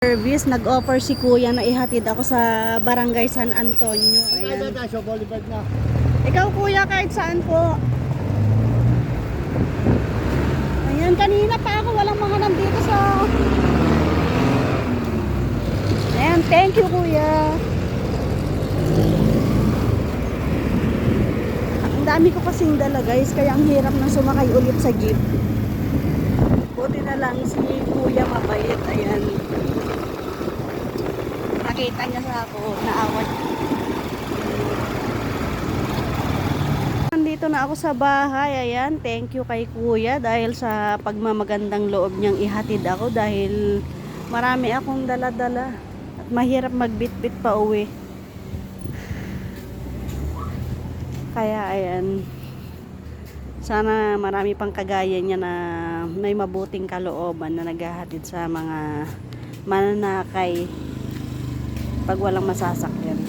Service, nag-offer si kuya na ihatid ako sa Barangay San Antonio. Ayan. Ikaw kuya, kahit saan po. Ayan, kanina pa ako walang mga nandito sa... Ayan, thank you kuya. Ang dami ko kasing dala guys, kaya ang hirap na sumakay ulit sa jeep. Buti na lang si kuya mabait. Ayan. Nakita niya sa ako, naawat. Nandito na ako sa bahay. Ayan, thank you kay kuya dahil sa pagmamagandang loob niyang ihatid ako dahil marami akong dala-dala at mahirap magbitbit pa uwi. Kaya ayan, sana marami pang kagaya niya na may mabuting kalooban na naghahatid sa mga mananakay pag walang masasakyan.